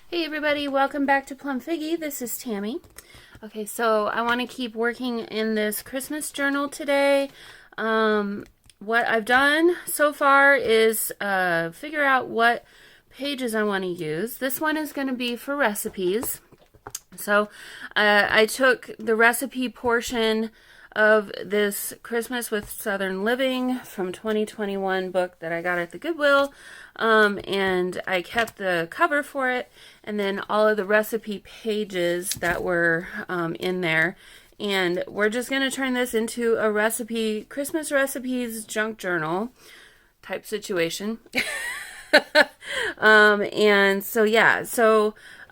Hey everybody, welcome back to PlumFiggy. This is Tammy. Okay, so I want to keep working in this Christmas journal today. What I've done so far is figure out what pages I want to use. This one is going to be for recipes. So I took the recipe portion of this Christmas with Southern Living from 2021 book that I got at the Goodwill, and I kept the cover for it, and then all of the recipe pages that were in there. And we're just going to turn this into a Christmas recipes junk journal type situation. And so yeah,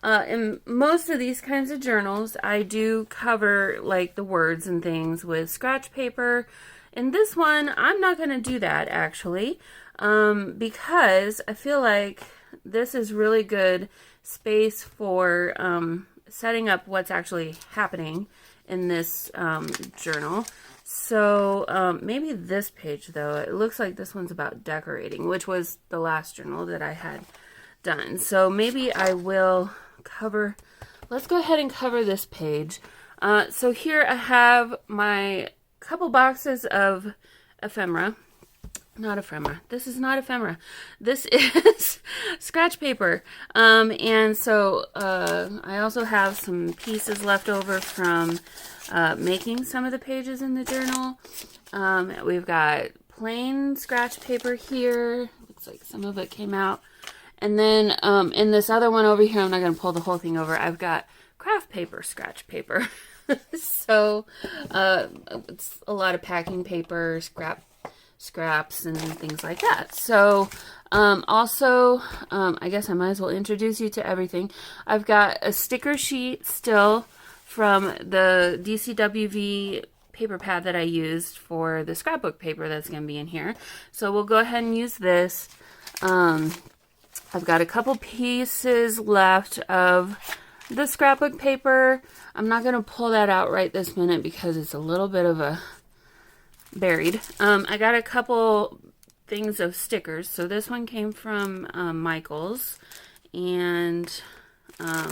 in most of these kinds of journals, I do cover like the words and things with scratch paper. In this one, I'm not going to do that actually, because I feel like this is really good space for setting up what's actually happening in this journal. So maybe this page, though, it looks like this one's about decorating, which was the last journal that I had done. So maybe I will cover, let's go ahead and cover this page. So here I have my couple boxes of ephemera. Not ephemera. This is not ephemera. This is scratch paper. And so I also have some pieces left over from making some of the pages in the journal. We've got plain scratch paper here. Looks like some of it came out. And then in this other one over here, I'm not going to pull the whole thing over, I've got craft paper, scratch paper. So it's a lot of packing paper, scraps, and things like that. So also, I guess I might as well introduce you to everything. I've got a sticker sheet still from the DCWV paper pad that I used for the scrapbook paper that's going to be in here. So we'll go ahead and use this. I've got a couple pieces left of the scrapbook paper. I'm not going to pull that out right this minute because it's a little bit of a buried. I got a couple things of stickers. So this one came from Michael's, and I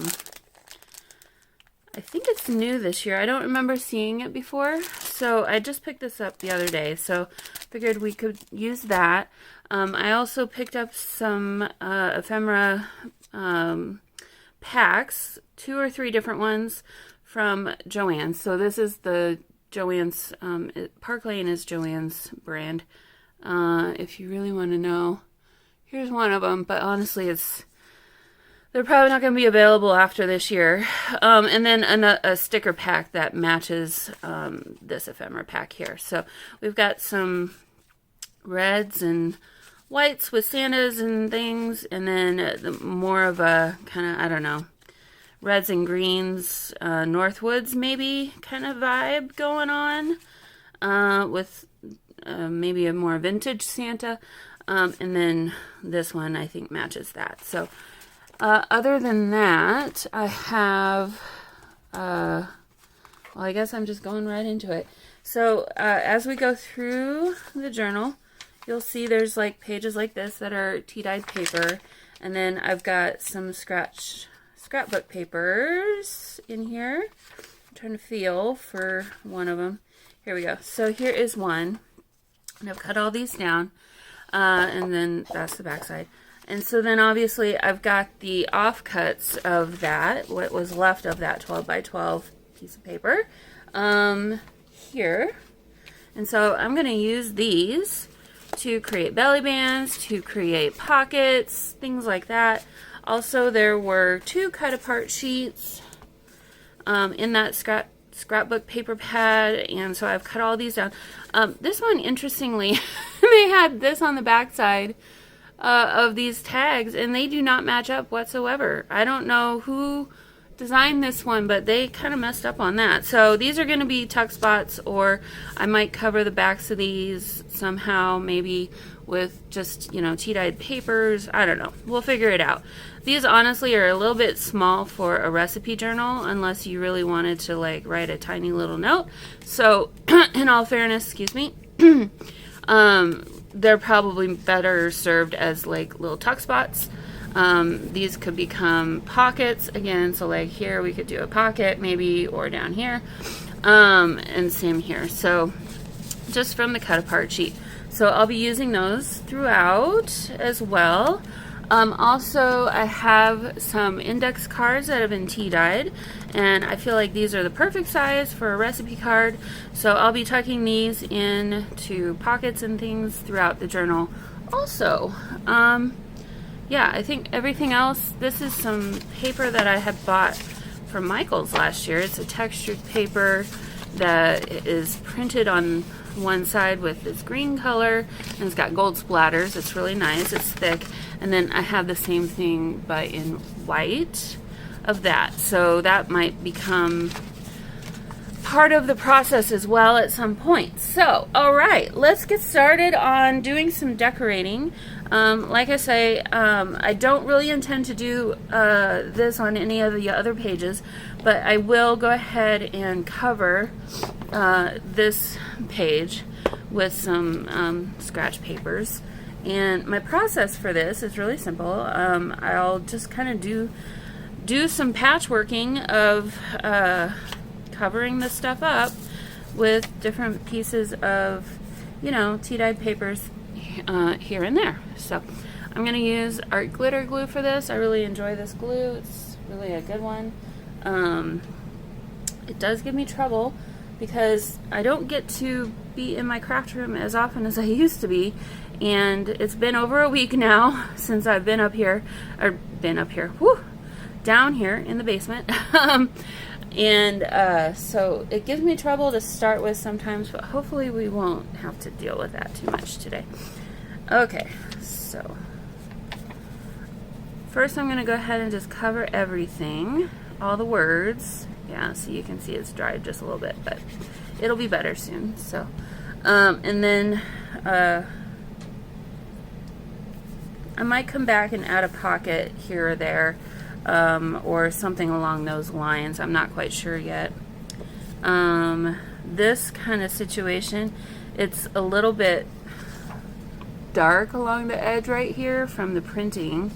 think it's new this year. I don't remember seeing it before, so I just picked this up the other day, so figured we could use that. I also picked up some ephemera packs, 2 or 3 different ones from Joann's. So this is the Joann's, Park Lane is Joann's brand. If you really want to know, here's one of them, but honestly they're probably not going to be available after this year. And then a sticker pack that matches this ephemera pack here. So we've got some reds and whites with Santas and things, and then more of a kind of, I don't know, reds and greens, Northwoods maybe kind of vibe going on, with maybe a more vintage Santa. And then this one I think matches that. So other than that, I have, well, I guess I'm just going right into it. So as we go through the journal, you'll see there's like pages like this that are tea-dyed paper, and then I've got some scrapbook papers in here. I'm trying to feel for one of them. Here we go. So here is one, and I've cut all these down, and then that's the back side. And so then obviously I've got the offcuts of that, what was left of that 12 by 12 piece of paper here. And so I'm going to use these to create belly bands, to create pockets, things like that. Also, there were 2 cut apart sheets in that scrapbook paper pad, and so I've cut all these down. This one, interestingly, they had this on the back side of these tags, and they do not match up whatsoever. I don't know who designed this one, but they kind of messed up on that. So these are going to be tuck spots, or I might cover the backs of these somehow, maybe with just, you know, tea-dyed papers. I don't know. We'll figure it out. These honestly are a little bit small for a recipe journal, unless you really wanted to like write a tiny little note. So in all fairness, excuse me, they're probably better served as like little tuck spots. These could become pockets again, so like here we could do a pocket maybe, or down here, and same here. So just from the cut apart sheet. So I'll be using those throughout as well. Also, I have some index cards that have been tea dyed, and I feel like these are the perfect size for a recipe card. So I'll be tucking these into pockets and things throughout the journal also. Yeah, I think everything else, this is some paper that I had bought from Michael's last year. It's a textured paper that is printed on one side with this green color, and it's got gold splatters. It's really nice, it's thick. And then I have the same thing but in white of that, so that might become part of the process as well at some point. So all right, let's get started on doing some decorating. Like I say, I don't really intend to do this on any of the other pages, but I will go ahead and cover this page with some scratch papers. And my process for this is really simple. I'll just kind of do some patchworking of covering this stuff up with different pieces of, you know, tea-dyed papers here and there. So I'm going to use art glitter glue for this. I really enjoy this glue. It's really a good one. It does give me trouble because I don't get to be in my craft room as often as I used to be, and it's been over a week now since I've been up here, or down here in the basement. So it gives me trouble to start with sometimes, but hopefully we won't have to deal with that too much today. Okay, so first I'm going to go ahead and just cover everything, all the words. Yeah, so you can see it's dried just a little bit, but it'll be better soon. So, and then I might come back and add a pocket here or there, or something along those lines. I'm not quite sure yet. This kind of situation, it's a little bit dark along the edge right here from the printing.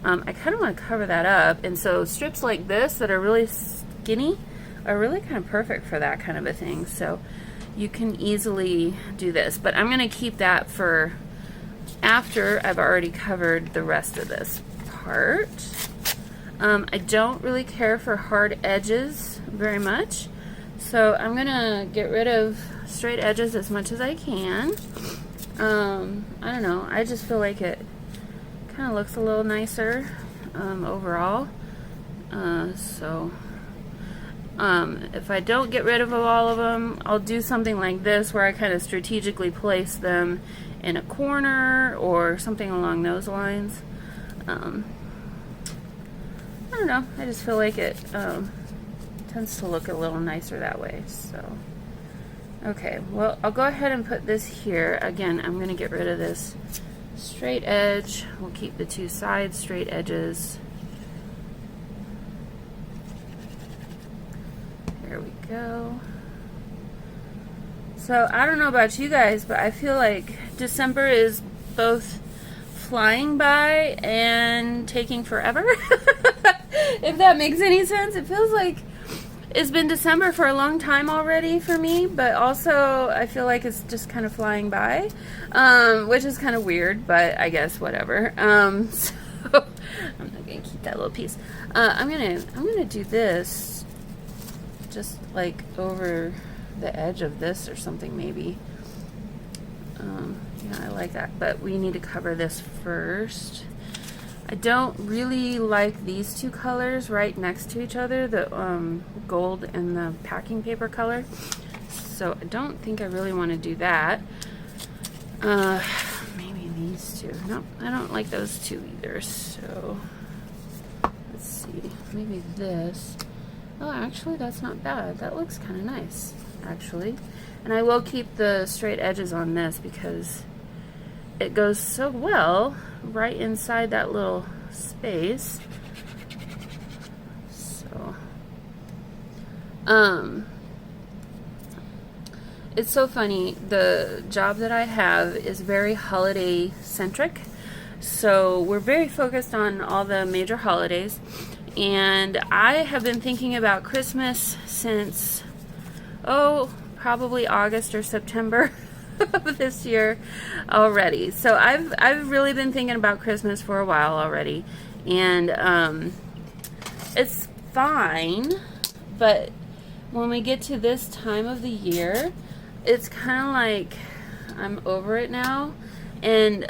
I kind of want to cover that up, and so strips like this that are really skinny are really kind of perfect for that kind of a thing. So you can easily do this, but I'm going to keep that for after I've already covered the rest of this part. I don't really care for hard edges very much, so I'm going to get rid of straight edges as much as I can. I don't know, I just feel like it kind of looks a little nicer overall. If I don't get rid of all of them, I'll do something like this where I kind of strategically place them in a corner or something along those lines. I don't know, I just feel like it tends to look a little nicer that way. So okay, well, I'll go ahead and put this here. Again, I'm going to get rid of this straight edge. We'll keep the two sides straight edges. There we go. So I don't know about you guys, but I feel like December is both flying by and taking forever. If that makes any sense. It feels like it's been December for a long time already for me, but also I feel like it's just kind of flying by, which is kind of weird, but I guess whatever. So I'm not gonna keep that little piece. I'm gonna do this just like over the edge of this or something maybe. Yeah, I like that, but we need to cover this first. I don't really like these two colors right next to each other, the gold and the packing paper color. So I don't think I really want to do that. Maybe these two. No, I don't like those two either. So let's see. Maybe this. Oh, actually, that's not bad. That looks kind of nice, actually. And I will keep the straight edges on this because it goes so well right inside that little space. So it's so funny, the job that I have is very holiday centric, So we're very focused on all the major holidays. And I have been thinking about Christmas since, probably August or September of this year already. So I've really been thinking about Christmas for a while already. And it's fine, but when we get to this time of the year, it's kind of like I'm over it now. And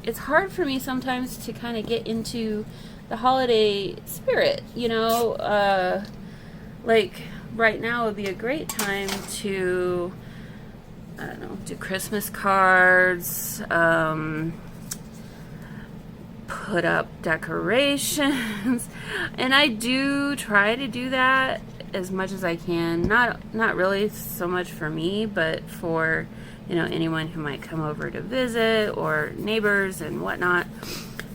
it's hard for me sometimes to kind of get into the holiday spirit, you know. Like right now would be a great time to, I don't know, do Christmas cards, put up decorations, and I do try to do that as much as I can. Not really so much for me, but for, you know, anyone who might come over to visit, or neighbors and whatnot,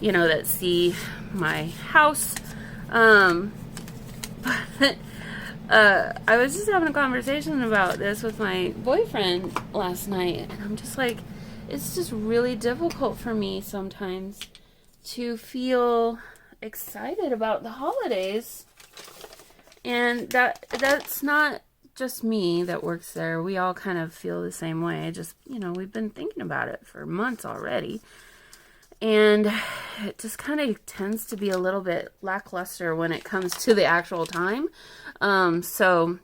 you know, that see my house. But I was just having a conversation about this with my boyfriend last night, and I'm just like, it's just really difficult for me sometimes to feel excited about the holidays. And that's not just me that works there. We all kind of feel the same way. Just, you know, we've been thinking about it for months already. And it just kind of tends to be a little bit lackluster when it comes to the actual time. So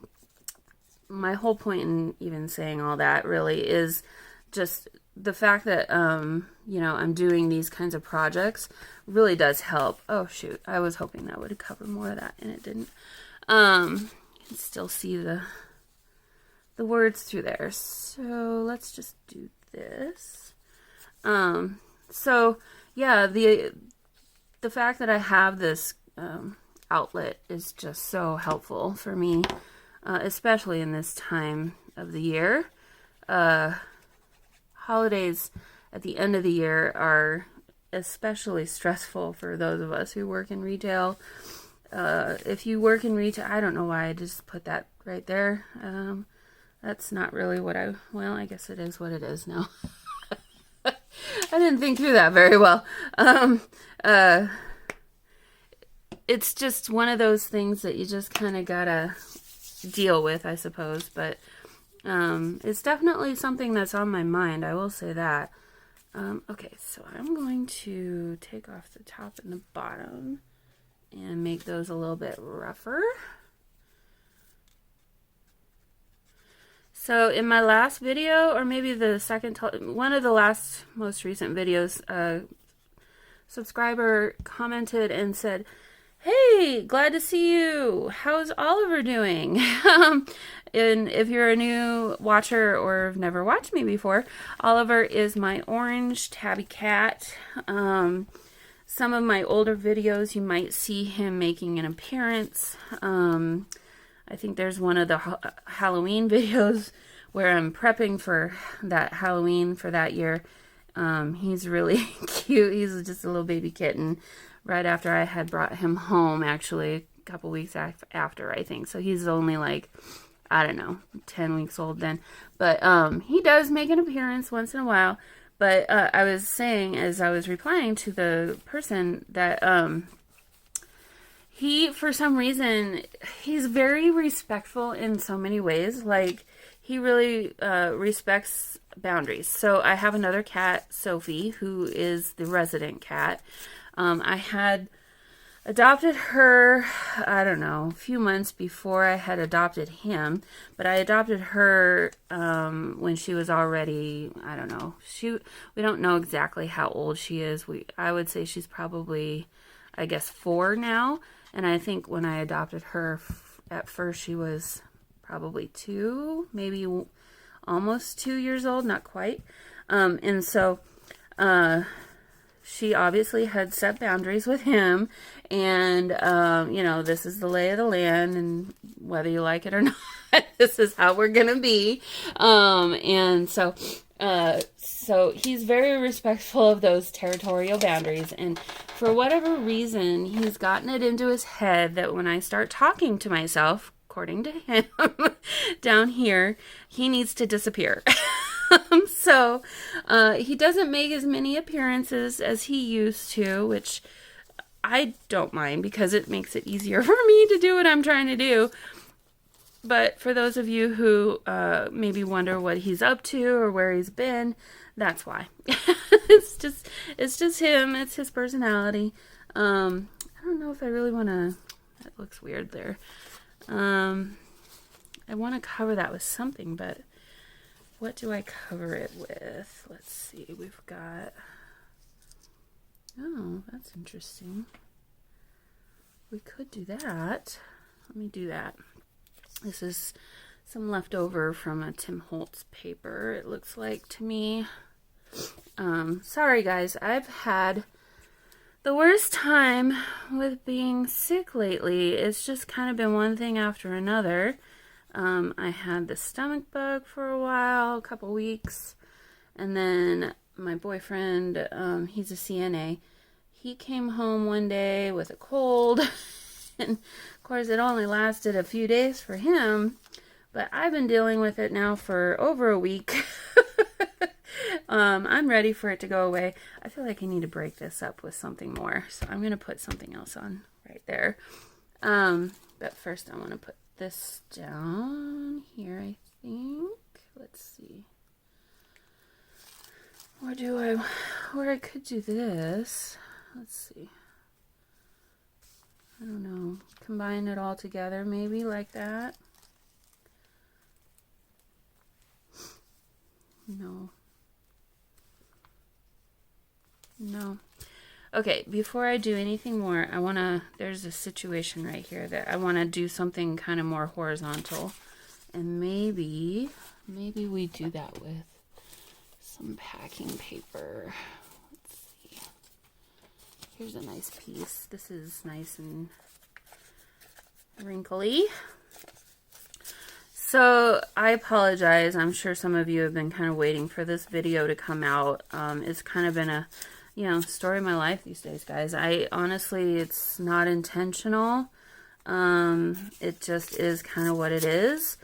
my whole point in even saying all that really is just the fact that, you know, I'm doing these kinds of projects really does help. Oh, shoot. I was hoping that would cover more of that, and it didn't. You can still see the words through there. So let's just do this. So yeah, the fact that I have this outlet is just so helpful for me, especially in this time of the year. Holidays at the end of the year are especially stressful for those of us who work in retail. If you work in retail, I don't know why I just put that right there. That's not really what I guess it is what it is now. I didn't think through that very well. It's just one of those things that you just kind of gotta deal with, I suppose. But it's definitely something that's on my mind. I will say that. Okay, so I'm going to take off the top and the bottom and make those a little bit rougher. So in my last video, or maybe the second, one of the last most recent videos, a subscriber commented and said, "Hey, glad to see you. How's Oliver doing?" And if you're a new watcher or have never watched me before, Oliver is my orange tabby cat. Some of my older videos, you might see him making an appearance. I think there's one of the Halloween videos where I'm prepping for that Halloween for that year. He's really cute. He's just a little baby kitten right after I had brought him home, actually, a couple weeks after, I think. So he's only like, I don't know, 10 weeks old then. But he does make an appearance once in a while. But I was saying, as I was replying to the person, that he, for some reason, he's very respectful in so many ways. Like, he really respects boundaries. So I have another cat, Sophie, who is the resident cat. I had adopted her, I don't know, a few months before I had adopted him. But I adopted her when she was already, I don't know. We don't know exactly how old she is. I would say she's probably, I guess, 4 now. And I think when I adopted her, at first she was probably 2, maybe almost 2 years old, not quite. And so she obviously had set boundaries with him. And, you know, this is the lay of the land. And whether you like it or not, this is how we're going to be. And so he's very respectful of those territorial boundaries. And for whatever reason, he's gotten it into his head that when I start talking to myself, according to him, down here, he needs to disappear. So he doesn't make as many appearances as he used to, which I don't mind because it makes it easier for me to do what I'm trying to do. But for those of you who maybe wonder what he's up to or where he's been, that's why. it's just him. It's his personality. I don't know if I really want to. That looks weird there. I want to cover that with something, but what do I cover it with? Let's see. We've got. Oh, that's interesting. We could do that. Let me do that. This is some leftover from a Tim Holtz paper, it looks like to me. Sorry guys, I've had the worst time with being sick lately. It's just kind of been one thing after another. I had the stomach bug for a while, a couple weeks, and then my boyfriend, he's a CNA, he came home one day with a cold. And of course it only lasted a few days for him, but I've been dealing with it now for over a week. I'm ready for it to go away. I feel like I need to break this up with something more, so I'm going to put something else on right there. But first I want to put this down here, I think. Let's see. Or I could do this. Let's see. I don't know, combine it all together, maybe like that. No. Okay, before I do anything more, there's a situation right here that I want to do something kind of more horizontal. And maybe we do that with some packing paper. Here's a nice piece. This is nice and wrinkly. So I apologize. I'm sure some of you have been kind of waiting for this video to come out. It's kind of been a, story of my life these days, guys. Honestly, it's not intentional. It just is kind of what it is.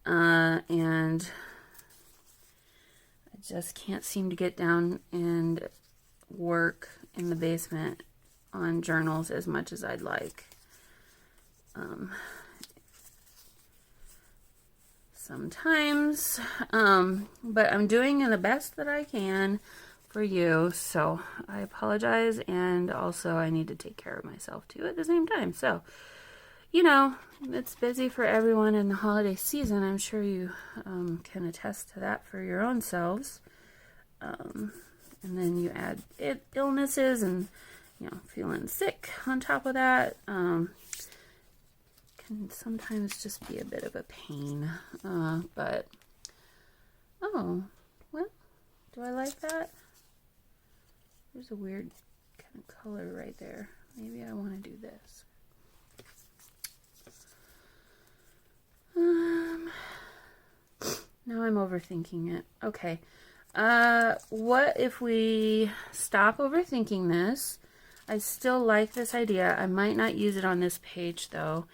And I just can't seem to get down and work in the basement on journals as much as I'd like. Sometimes, but I'm doing the best that I can for you, so I apologize, and also I need to take care of myself too at the same time. So, it's busy for everyone in the holiday season. I'm sure you can attest to that for your own selves. And then you add illnesses and, feeling sick on top of that. Can sometimes just be a bit of a pain. But, oh, well, do I like that? There's a weird kind of color right there. Maybe I want to do this. Now I'm overthinking it. Okay. What if we stop overthinking this? I still like this idea. I might not use it on this page though.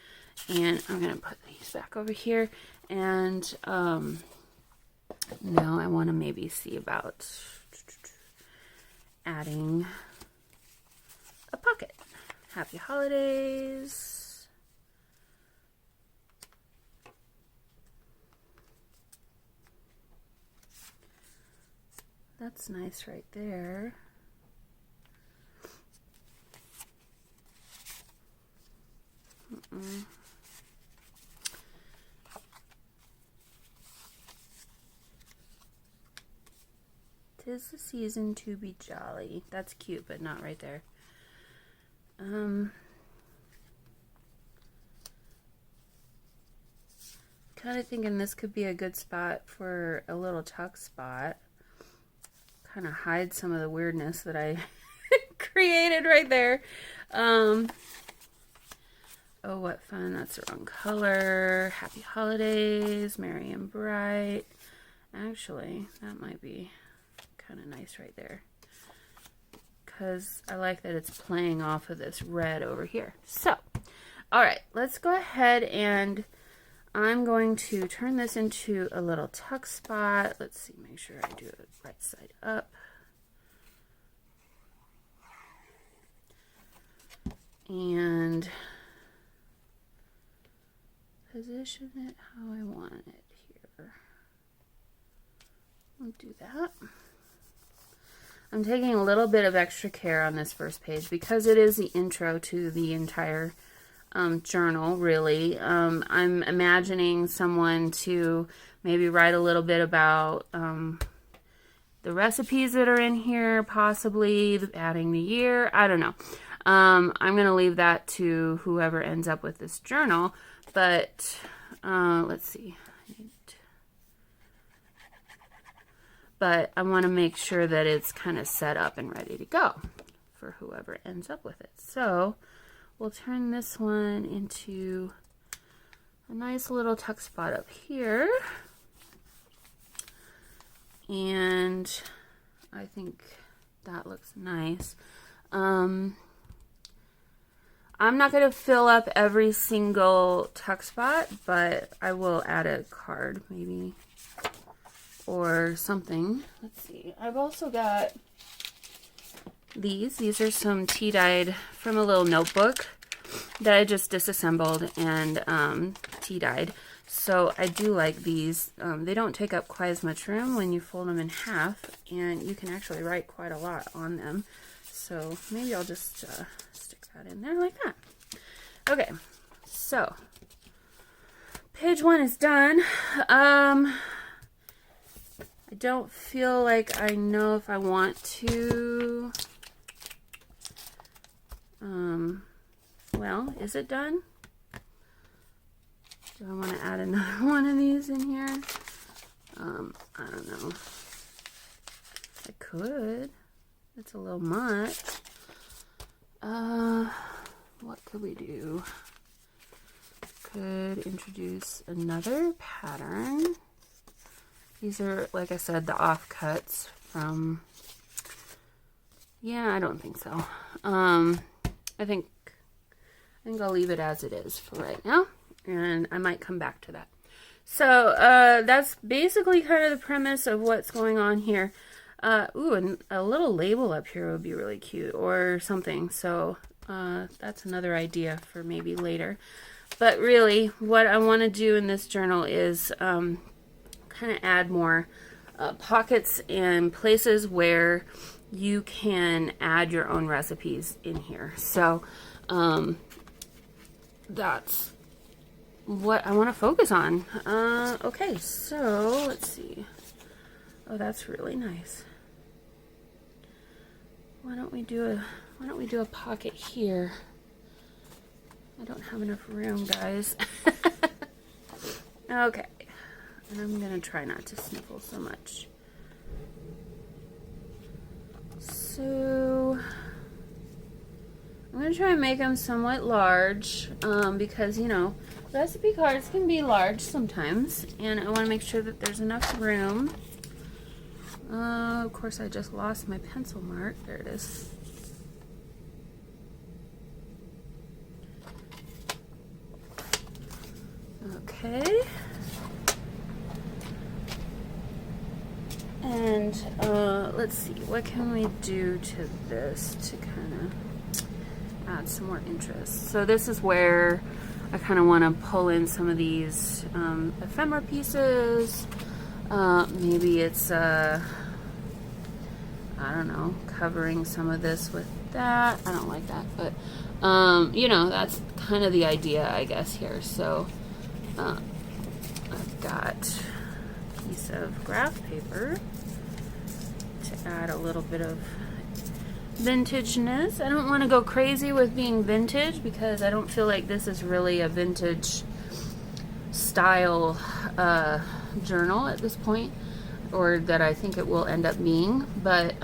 And I'm going to put these back over here. And now I want to maybe see about adding a pocket. Happy holidays. That's nice right there. "'Tis the season to be jolly." That's cute, but not right there. Kind of thinking this could be a good spot for a little tuck spot. Kind of hide some of the weirdness that I created right there. Oh, what fun. That's the wrong color. Happy holidays. Merry and bright. Actually, that might be kind of nice right there. Because I like that it's playing off of this red over here. So, alright. Let's go ahead and I'm going to turn this into a little tuck spot. Let's see, make sure I do it right side up. And position it how I want it here. I'll do that. I'm taking a little bit of extra care on this first page because it is the intro to the entire journal, really. I'm imagining someone to maybe write a little bit about the recipes that are in here, possibly adding the year. I don't know. I'm going to leave that to whoever ends up with this journal, but let's see. But I want to make sure that it's kind of set up and ready to go for whoever ends up with it. So we'll turn this one into a nice little tuck spot up here. And I think that looks nice. I'm not going to fill up every single tuck spot, but I will add a card maybe or something. Let's see. I've also got these. These are some tea dyed from a little notebook that I just disassembled and tea dyed. So I do like these. They don't take up quite as much room when you fold them in half, and you can actually write quite a lot on them. So maybe I'll just stick that in there like that. Okay, so page 1 is done. I don't feel like I know if I want to. Well, is it done? Do I want to add another one of these in here? I don't know. I could. It's a little much. What could we do? Could introduce another pattern. These are, like I said, the offcuts from, yeah, I don't think so. I think I'll leave it as it is for right now, and I might come back to that. So that's basically kind of the premise of what's going on here. Ooh, and a little label up here would be really cute, or something. So that's another idea for maybe later. But really, what I want to do in this journal is kind of add more pockets and places where you can add your own recipes in here. So that's what I want to focus on. Okay, so let's see. Oh, that's really nice. Why don't we do a pocket here? I don't have enough room, guys. Okay. And I'm going to try not to sniffle so much. So I'm going to try and make them somewhat large because, you know, recipe cards can be large sometimes. And I want to make sure that there's enough room. Of course, I just lost my pencil mark. There it is. Okay. And let's see, what can we do to this to kind of add some more interest? So this is where I kind of want to pull in some of these ephemera pieces. Maybe it's, I don't know, covering some of this with that. I don't like that, but, you know, that's kind of the idea, I guess, here. So I've got a piece of graph paper to add a little bit of vintageness. I don't want to go crazy with being vintage because I don't feel like this is really a vintage style journal at this point, or that I think it will end up being. But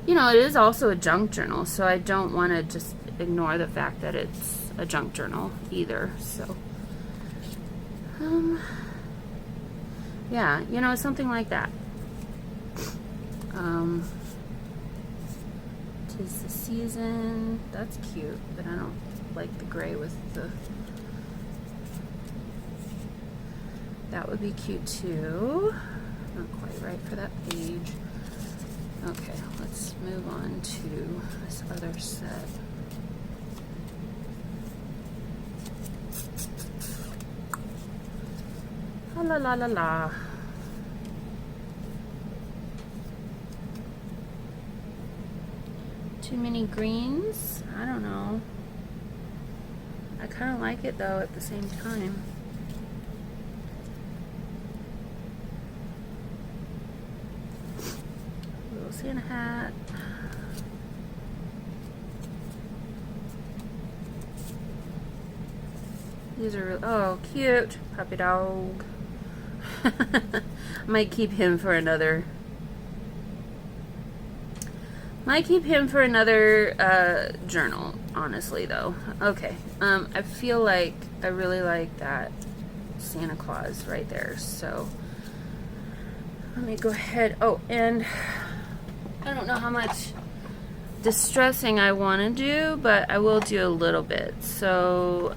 you know, it is also a junk journal, so I don't want to just ignore the fact that it's a junk journal either. So yeah, you know, something like that. 'Tis the season. That's cute, but I don't like the gray with the That would be cute too. Not quite right for that page. Okay, let's move on to this other set. La la la la. Too many greens? I don't know. I kind of like it though at the same time. Little Santa hat. These are, oh, cute. Puppy dog. Might keep him for another journal, honestly though. Okay, I feel like I really like that Santa Claus right there, so let me go ahead. Oh, and I don't know how much distressing I want to do, but I will do a little bit. So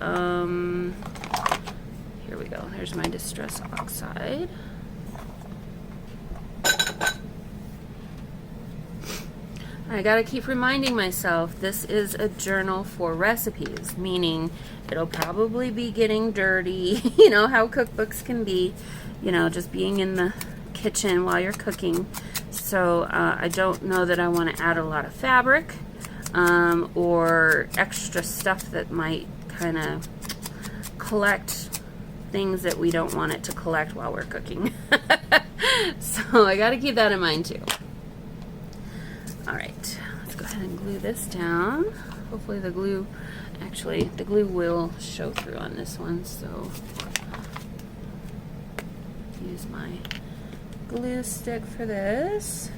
here we go. Here's my distress oxide. I gotta keep reminding myself this is a journal for recipes, meaning it'll probably be getting dirty. You know how cookbooks can be, you know, just being in the kitchen while you're cooking. So I don't know that I want to add a lot of fabric or extra stuff that might kind of collect things that we don't want it to collect while we're cooking. So I got to keep that in mind too. All right, let's go ahead and glue this down. Hopefully the glue will show through on this one, so use my glue stick for this.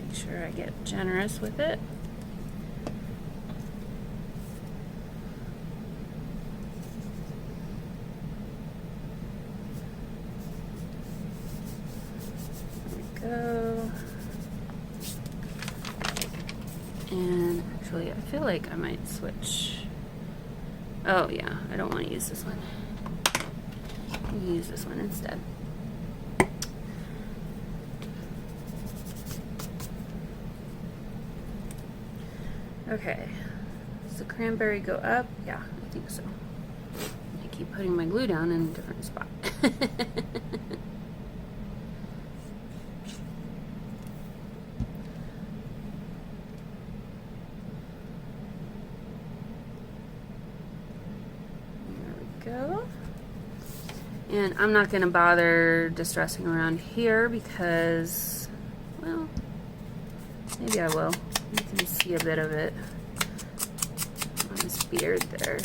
Make sure I get generous with it. There we go. And actually, I feel like I might switch. Oh yeah, I don't want to use this one. I'm gonna use this one instead. Okay, does the cranberry go up? Yeah, I think so. I keep putting my glue down in a different spot. Go. And I'm not going to bother distressing around here because, well, maybe I will. You can see a bit of it on his beard there.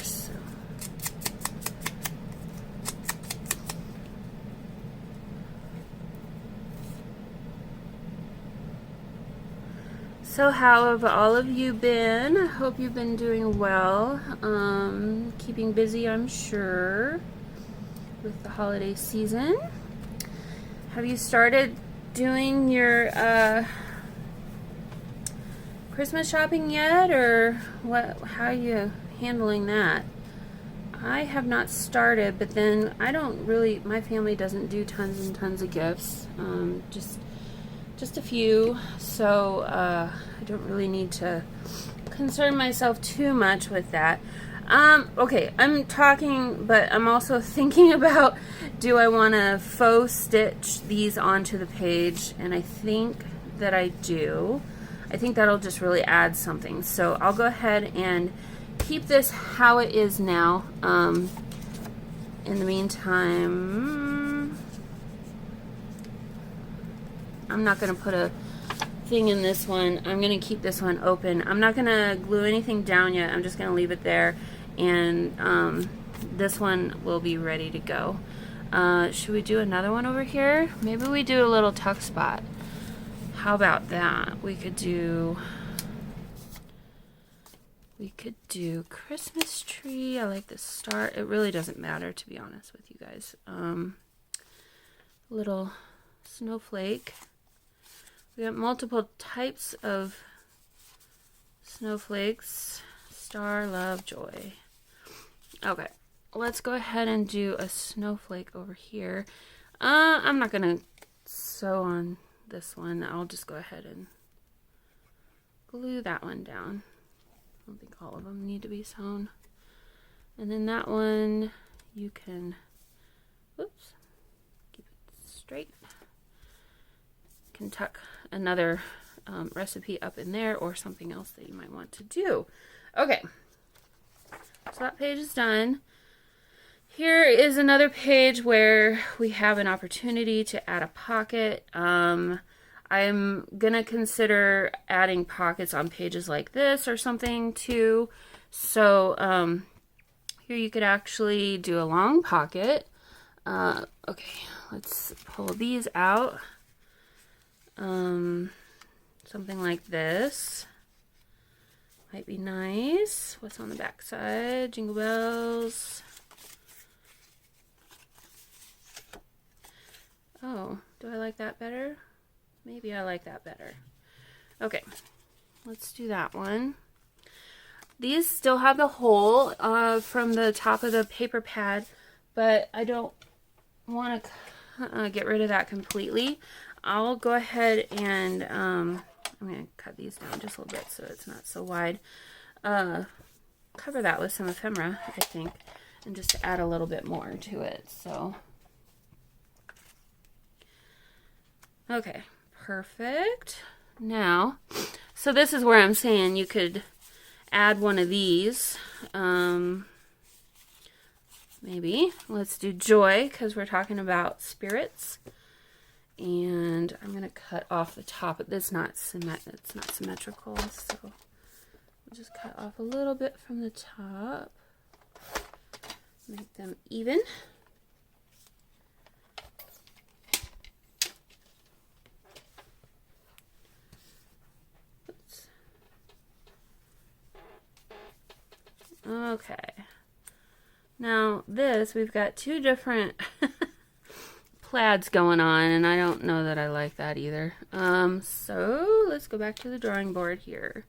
So how have all of you been? I hope you've been doing well. Keeping busy, I'm sure, with the holiday season. Have you started doing your Christmas shopping yet, or what? How are you handling that? I have not started, but then I don't really, my family doesn't do tons and tons of gifts, just a few, so I don't really need to concern myself too much with that. Okay, I'm talking, but I'm also thinking about, do I want to faux stitch these onto the page? And I think that I do. I think that'll just really add something. So I'll go ahead and keep this how it is now. In the meantime, I'm not going to put a thing in this one. I'm going to keep this one open. I'm not going to glue anything down yet. I'm just going to leave it there. And this one will be ready to go. Should we do another one over here? Maybe we do a little tuck spot. How about that? We could do Christmas tree. I like the star. It really doesn't matter, to be honest with you guys. Little snowflake. We got multiple types of snowflakes. Star, love, joy. Okay, let's go ahead and do a snowflake over here. I'm not gonna sew on this one. I'll just go ahead and glue that one down. I don't think all of them need to be sewn. And then that one, you can, whoops, keep it straight. You can tuck another recipe up in there or something else that you might want to do. Okay, so that page is done. Here is another page where we have an opportunity to add a pocket. I'm gonna consider adding pockets on pages like this or something too. So here you could actually do a long pocket. Okay, let's pull these out. Something like this might be nice. What's on the back side? Jingle bells. Oh, do I like that better? Maybe I like that better. Okay, let's do that one. These still have the hole from the top of the paper pad, but I don't want to get rid of that completely. I'll go ahead and I'm going to cut these down just a little bit so it's not so wide. Cover that with some ephemera, I think, and just to add a little bit more to it. So, okay, perfect. Now, so this is where I'm saying you could add one of these. Maybe let's do joy because we're talking about spirits. And I'm gonna cut off the top. It's not symmetrical, so we'll just cut off a little bit from the top. Make them even. Oops. Okay. Now this, we've got two different plaids going on, and I don't know that I like that either. So let's go back to the drawing board here.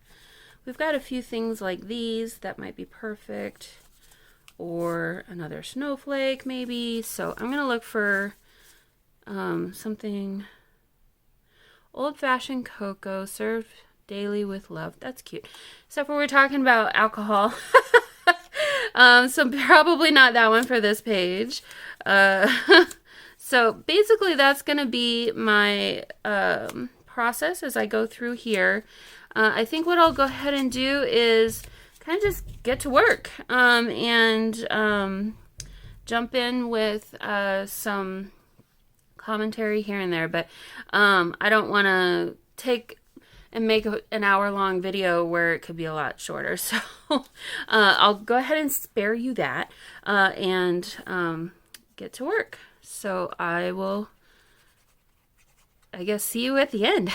We've got a few things like these that might be perfect, or another snowflake maybe. So I'm gonna look for something old-fashioned cocoa served daily with love. That's cute. Except for we're talking about alcohol. So probably not that one for this page. So basically that's going to be my process as I go through here. I think what I'll go ahead and do is kind of just get to work and jump in with some commentary here and there. But I don't want to take and make an hour-long video where it could be a lot shorter. So I'll go ahead and spare you that and get to work. So I will, I guess, see you at the end.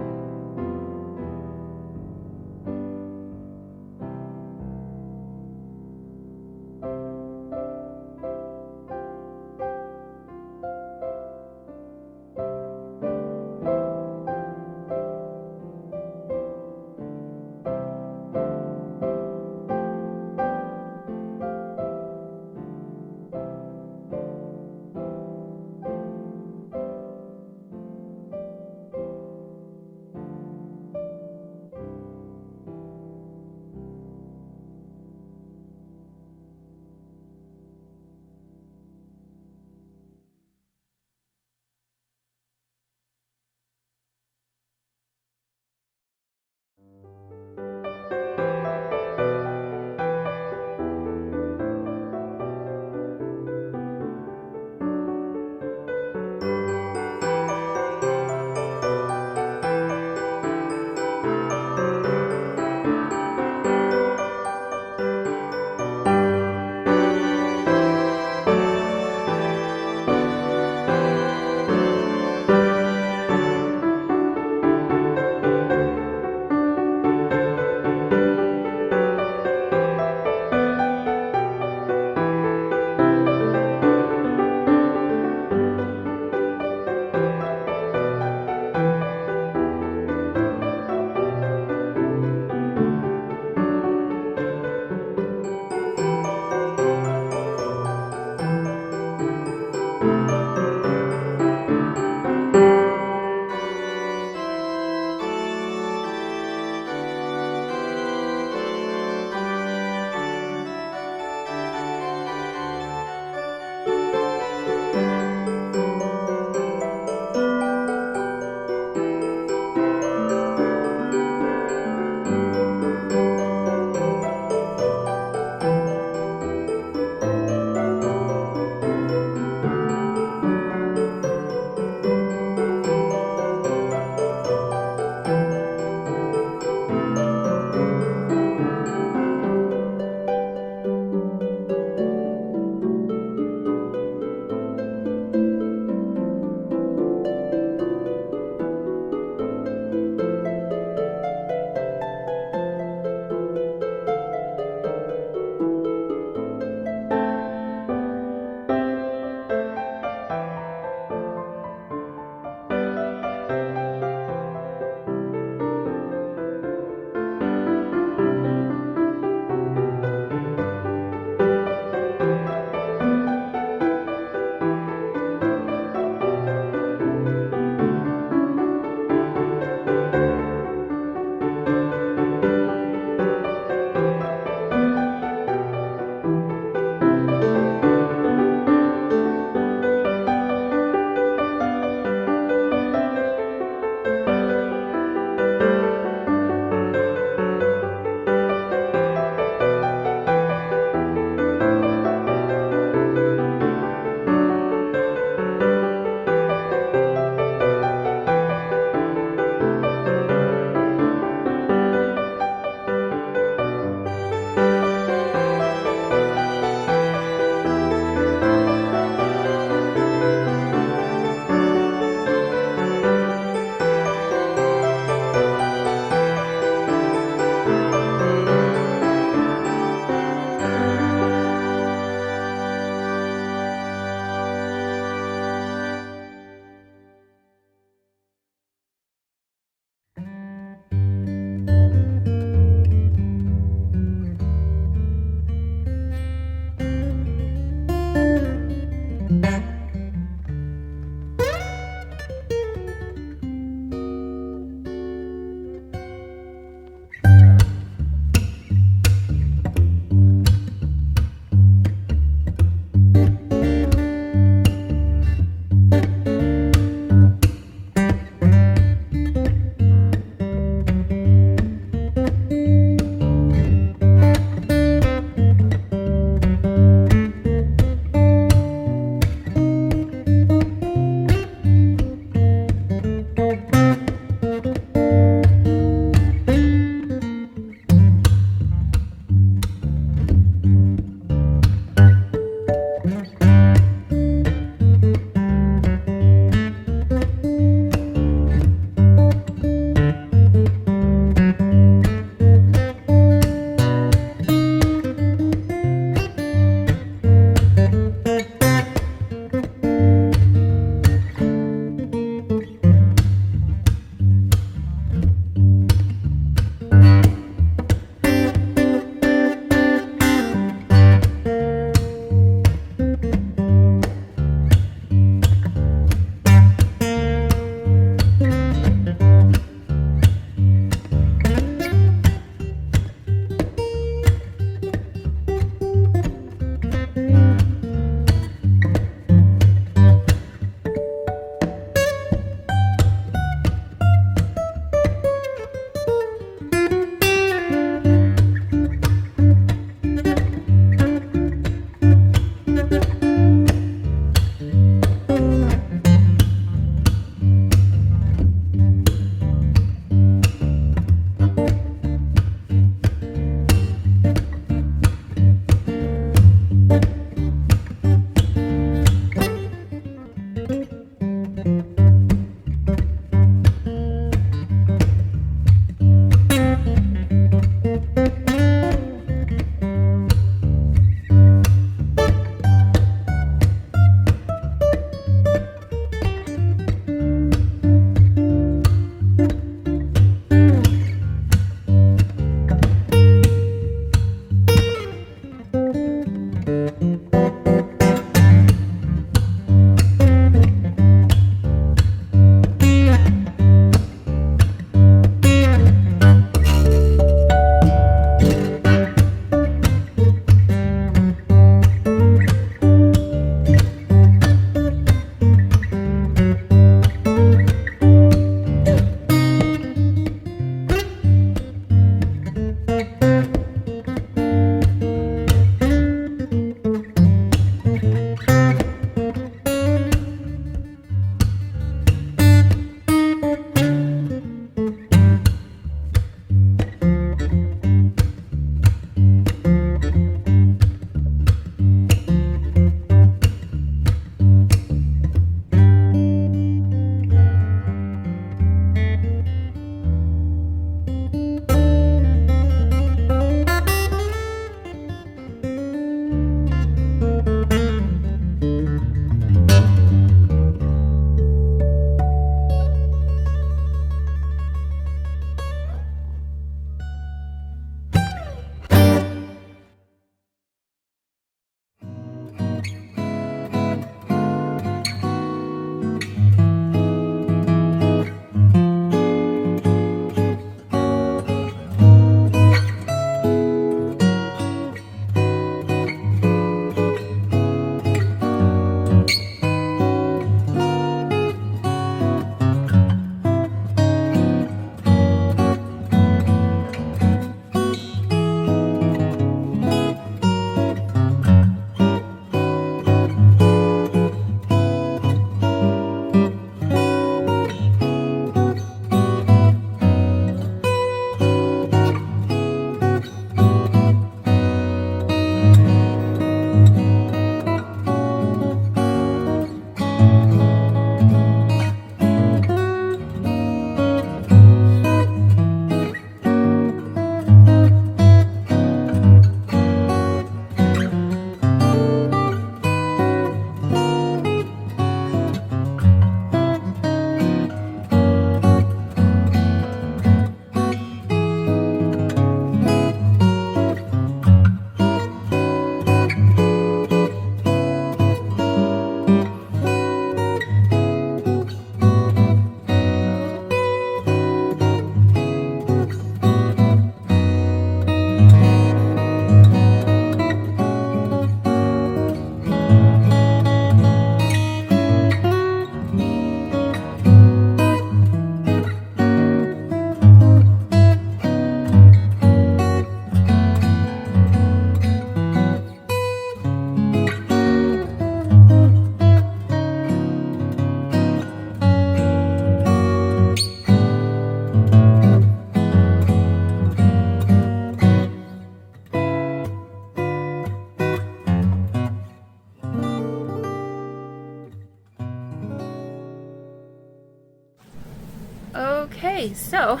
Okay, so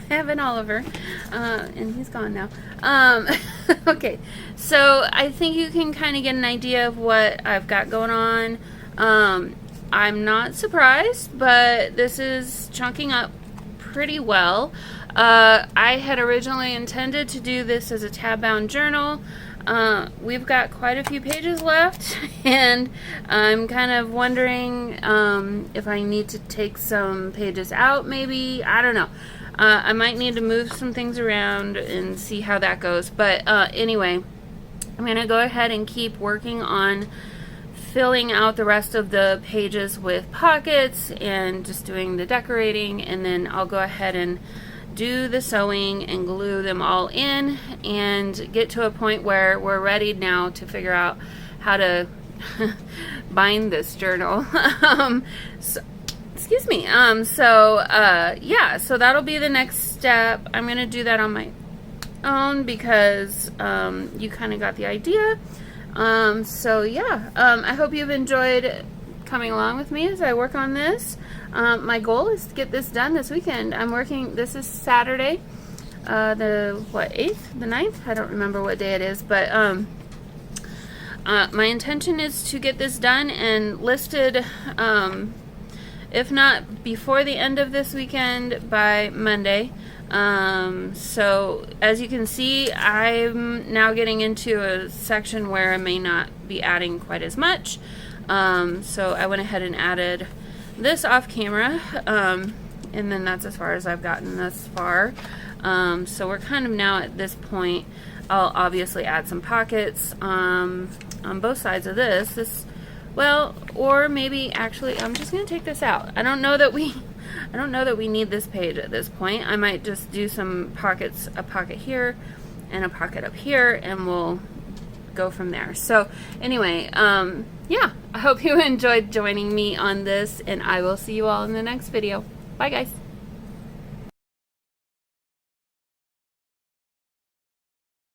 I have an Oliver, and he's gone now. Okay, so I think you can kind of get an idea of what I've got going on. I'm not surprised, but this is chunking up pretty well. I had originally intended to do this as a tab-bound journal. We've got quite a few pages left, and I'm kind of wondering if I need to take some pages out, maybe. I don't know. I might need to move some things around and see how that goes. But anyway, I'm going to go ahead and keep working on filling out the rest of the pages with pockets and just doing the decorating, and then I'll go ahead and do the sewing and glue them all in and get to a point where we're ready now to figure out how to bind this journal. Excuse me. Yeah, so that'll be the next step. I'm gonna do that on my own because you kind of got the idea. So yeah, I hope you've enjoyed coming along with me as I work on this. My goal is to get this done this weekend. I'm working, this is Saturday, the 8th, the 9th? I don't remember what day it is, but my intention is to get this done and listed, if not before the end of this weekend, by Monday. So as you can see, I'm now getting into a section where I may not be adding quite as much. So I went ahead and added this off camera, and then that's as far as I've gotten thus far. So we're kind of now at this point. I'll obviously add some pockets on both sides of this. Well, or maybe actually I'm just gonna take this out. I don't know that we need this page at this point. I might just do some pockets, a pocket here and a pocket up here, and we'll go from there. So anyway, yeah, I hope you enjoyed joining me on this, and I will see you all in the next video. Bye guys.